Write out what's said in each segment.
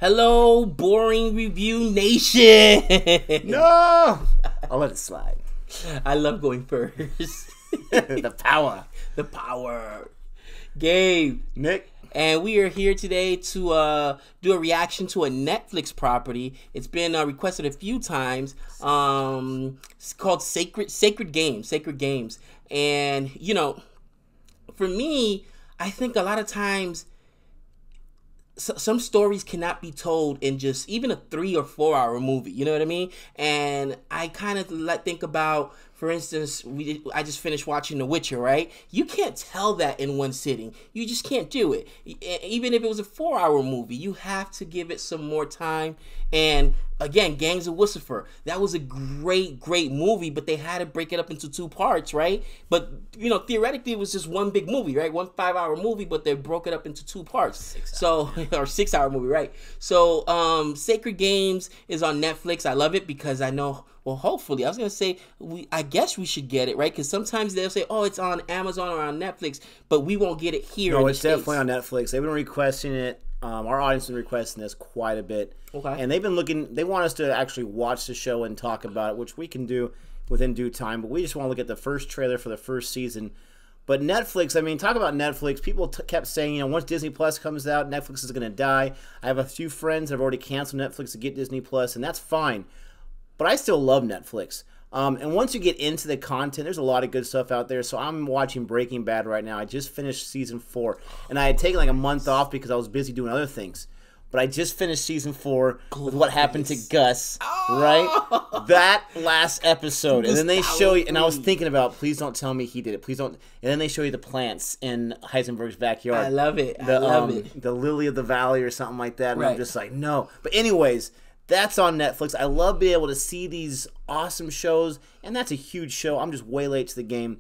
Hello, Boring Review Nation. No! I'll let it slide. I love going first. The power. The power. Gabe. Nick. And we are here today to do a reaction to a Netflix property. It's been requested a few times. It's called Sacred Games. And, you know, for me, I think a lot of times some stories cannot be told in just even a 3 or 4 hour movie. You know what I mean? And I kind of think about, for instance, I just finished watching The Witcher, right? You can't tell that in one sitting. You just can't do it. Even if it was a 4 hour movie, you have to give it some more time. And again, Gangs of Lucifer, that was a great movie, but they had to break it up into 2 parts, right? But, you know, theoretically, it was just one big movie, right? 1 5 hour movie, but they broke it up into 2 parts. Or 6 hour movie, right? So, Sacred Games is on Netflix. I love it because I know, well, hopefully, I was going to say, I guess we should get it, right? Because sometimes they'll say, oh, it's on Amazon or on Netflix, but we won't get it here. No, it's definitely on Netflix. They've been requesting it. Our audience has been requesting this quite a bit. Okay. And they've been looking, they want us to actually watch the show and talk about it, which we can do within due time. But we just want to look at the first trailer for the first season. But Netflix, I mean, talk about Netflix. People kept saying, you know, once Disney Plus comes out, Netflix is going to die. I have a few friends that have already canceled Netflix to get Disney Plus, and that's fine. But I still love Netflix. And once you get into the content, there's a lot of good stuff out there. So I'm watching Breaking Bad right now. I just finished season 4. And I had taken like a month off because I was busy doing other things. But I just finished season 4 with what happened to Gus, right? That last episode. And then they show you, and I was thinking about, please don't tell me he did it. Please don't. And then they show you the plants in Heisenberg's backyard. I love it. I love it. The lily of the valley or something like that. And I'm just like, no. But anyways, that's on Netflix. I love being able to see these awesome shows, and that's a huge show. I'm just way late to the game,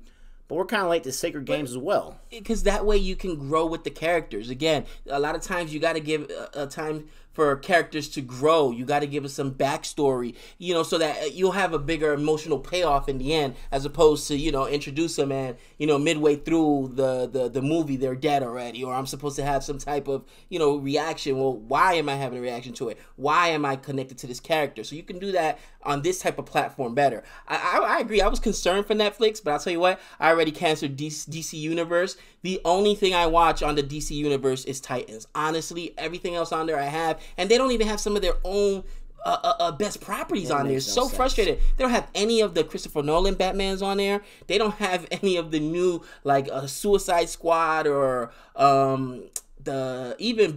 but we're kind of late to Sacred Games as well. Because that way you can grow with the characters. Again, a lot of times you got to give time for characters to grow. You got to give us some backstory, you know, so that you'll have a bigger emotional payoff in the end, as opposed to, you know, introduce them and, you know, midway through the movie they're dead already, or I'm supposed to have some type of, you know, reaction. Well, why am I having a reaction to it? Why am I connected to this character? So you can do that on this type of platform better. I agree. I was concerned for Netflix, but I'll tell you what, I already canceled DC Universe. The only thing I watch on the DC Universe is Titans. Honestly, everything else on there I have, and they don't even have some of their own best properties on there. It's so frustrated. They don't have any of the Christopher Nolan Batmans on there. They don't have any of the new, like, Suicide Squad or even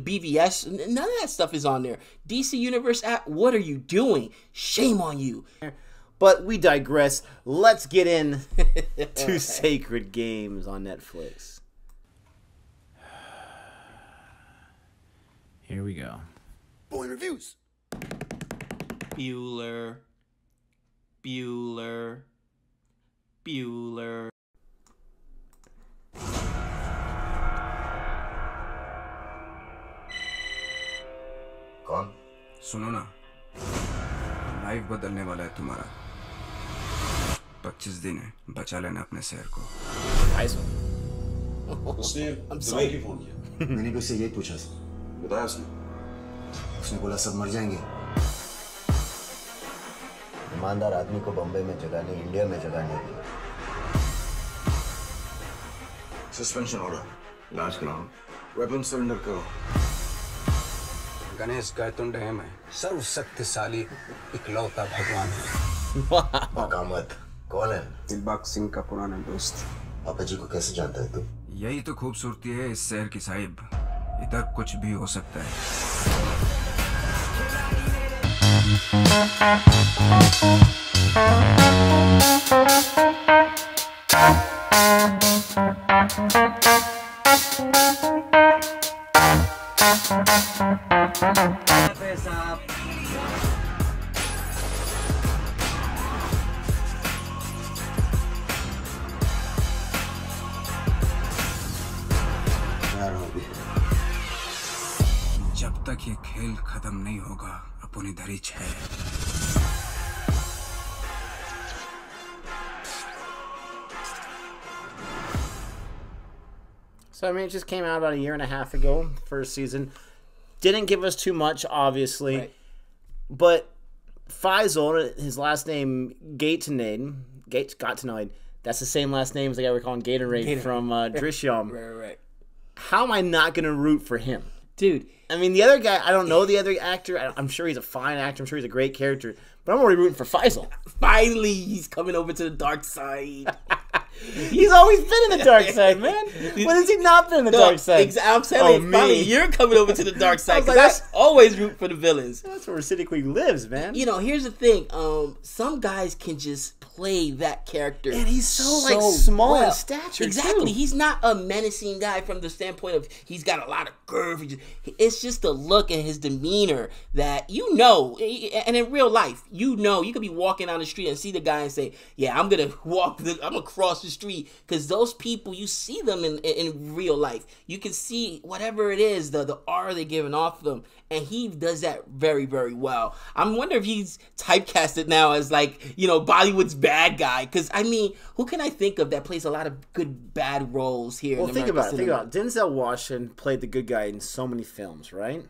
BVS. None of that stuff is on there. DC Universe app, what are you doing? Shame on you. But we digress. Let's get in to Sacred Games on Netflix. Here we go. Boy reviews. Bueller. कौन? सुनो ना, life बदलने वाला है तुम्हारा। 25 दिन है, बचा लेना अपने शहर को। उसने दुबई क्यों फोन किया? मैंने भी उससे यही पूछा। बताया उसने? उसने बोला सब मर जाएंगे। ईमानदार आदमी को बॉम्बे में जगह नहीं, इंडिया में जगह नहीं। सस्पेंशन ऑर्डर, इलाज कराओ, वेपन सरेंडर करो। गणेश गायतुंड है मैं, सर्वशक्तिशाली इकलौता भगवान है। मकामत कौन है? दिलबाग सिंह का पुराना दोस्त। पापा जी को कैसे जानता है तू? यही तो खूबसूरती है इस शहर की साहिब, इधर कुछ भी हो सकता है। जब तक ये खेल खत्म नहीं होगा, अपन इधर ही है। So, I mean, it just came out about a year and a half ago, first season. Didn't give us too much, obviously. Right. But Faisal, his last name, Gatenade, that's the same last name as the guy we're calling Gatorade from Drishyam. Right. How am I not going to root for him? Dude. I mean, the other guy, I don't know the other actor. I'm sure he's a fine actor. I'm sure he's a great character. But I'm already rooting for Faisal. Finally, he's coming over to the dark side. He's always been in the dark side, man. When has he not been in the dark side? I'm telling you, finally, you're coming over to the dark side. Because I always root for the villains. That's where City Queen lives, man. You know, here's the thing. Some guys can just play that character. And he's so like small in stature. Exactly. Too. He's not a menacing guy from the standpoint of he's got a lot of curve. It's just the look and his demeanor that you know. And in real life, you know, you could be walking down the street and see the guy and say, yeah, I'm going to cross the street. Because those people, you see them in real life. You can see whatever it is, the aura they're giving off them. And he does that very, very well. I'm wondering if he's typecasted now as, like, you know, Bollywood's bad guy. Because, I mean, who can I think of that plays a lot of good, bad roles here? Well, think about it. Denzel Washington played the good guy in so many films, right?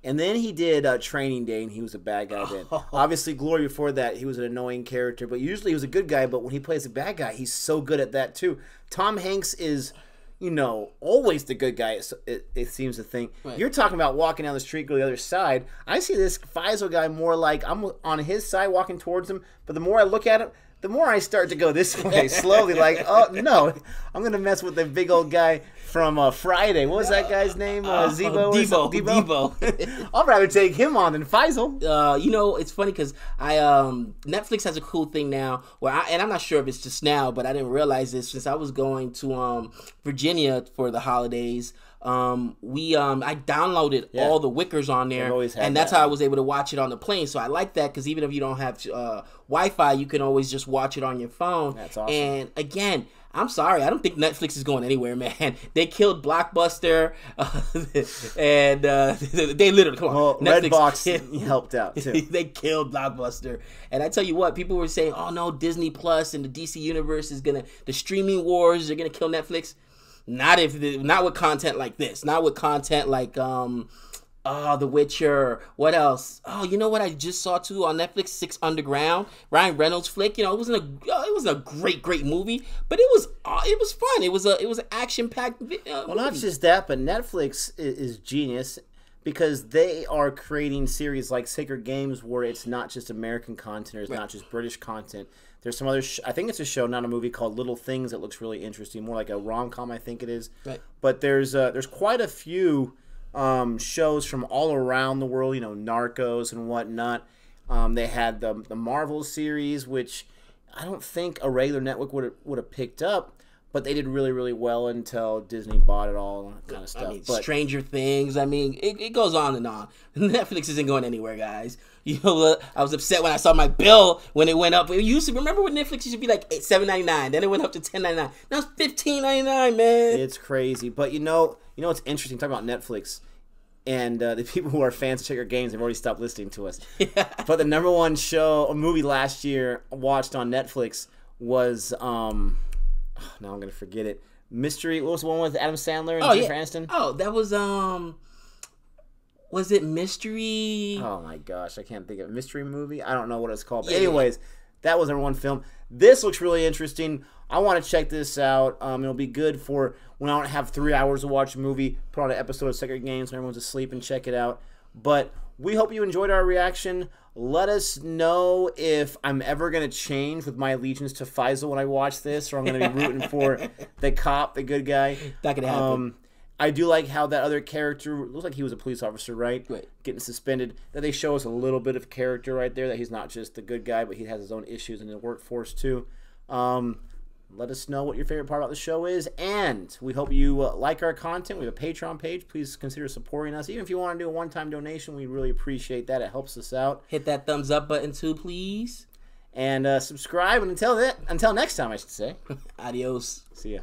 And then he did Training Day, and he was a bad guy then. Obviously, Glory before that, he was an annoying character. But usually he was a good guy, but when he plays a bad guy, he's so good at that, too. Tom Hanks is, you know, always the good guy, it seems to think. Right. You're talking about walking down the street, go to the other side. I see this Faisal guy more like I'm on his side walking towards him, but the more I look at him, the more I start to go this way, slowly, like, oh, no, I'm going to mess with the big old guy from Friday. What was that guy's name? Debo. I'll rather take him on than Faisal. You know, it's funny because Netflix has a cool thing now where and I'm not sure if it's just now, but I didn't realize this since I was going to Virginia for the holidays. I downloaded all the Wickers on there, and that's how I was able to watch it on the plane. So I like that because even if you don't have Wi-Fi, you can always just watch it on your phone. That's awesome. And again, I'm sorry, I don't think Netflix is going anywhere, man. They killed Blockbuster, and they literally come on. Well, Redbox helped out too. They killed Blockbuster, and I tell you what, people were saying, "Oh no, Disney Plus and the DC Universe is the streaming wars are gonna kill Netflix." Not with content like this. Not with content like The Witcher. What else? Oh, you know what I just saw too on Netflix? 6 Underground. Ryan Reynolds flick. You know, it wasn't a great movie, but it was fun. It was an action packed. Well, not just that, but Netflix is genius because they are creating series like Sacred Games where it's not just American content or it's not just British content. There's some other, I think it's a show, not a movie, called Little Things that looks really interesting. More like a rom-com, I think it is. Right. But there's quite a few shows from all around the world, you know, Narcos and whatnot. They had the Marvel series, which I don't think a regular network would have picked up. But they did really, really well until Disney bought it all and that kind of stuff. I mean, Stranger Things. I mean, it goes on and on. Netflix isn't going anywhere, guys. You know, I was upset when I saw my bill when it went up. It used to, remember when Netflix used to be like $7.99, then it went up to $10.99. Now it's $15.99, man. It's crazy. But you know what's interesting? Talking about Netflix and the people who are fans of Sacred Games have already stopped listening to us. Yeah. But the number one movie last year watched on Netflix was now I'm gonna forget it. Mystery. What was the one with Adam Sandler and Jennifer Aniston? Oh, that was it Mystery? Oh my gosh, I can't think of it. Mystery movie. I don't know what it's called. But anyways, that was our one film. This looks really interesting. I want to check this out. It'll be good for when I don't have 3 hours to watch a movie. Put on an episode of Sacred Games when everyone's asleep and check it out. But we hope you enjoyed our reaction. Let us know if I'm ever going to change with my allegiance to Faisal when I watch this, or I'm going to be rooting for the cop, the good guy. That could happen. I do like how that other character, looks like he was a police officer, right? Right. Getting suspended. That they show us a little bit of character right there, that he's not just the good guy, but he has his own issues in the workforce too. Let us know what your favorite part about the show is, and we hope you like our content. We have a Patreon page. Please consider supporting us. Even if you want to do a one-time donation, we really appreciate that. It helps us out. Hit that thumbs up button too, please. And subscribe. And until next time, I should say. Adios. See ya.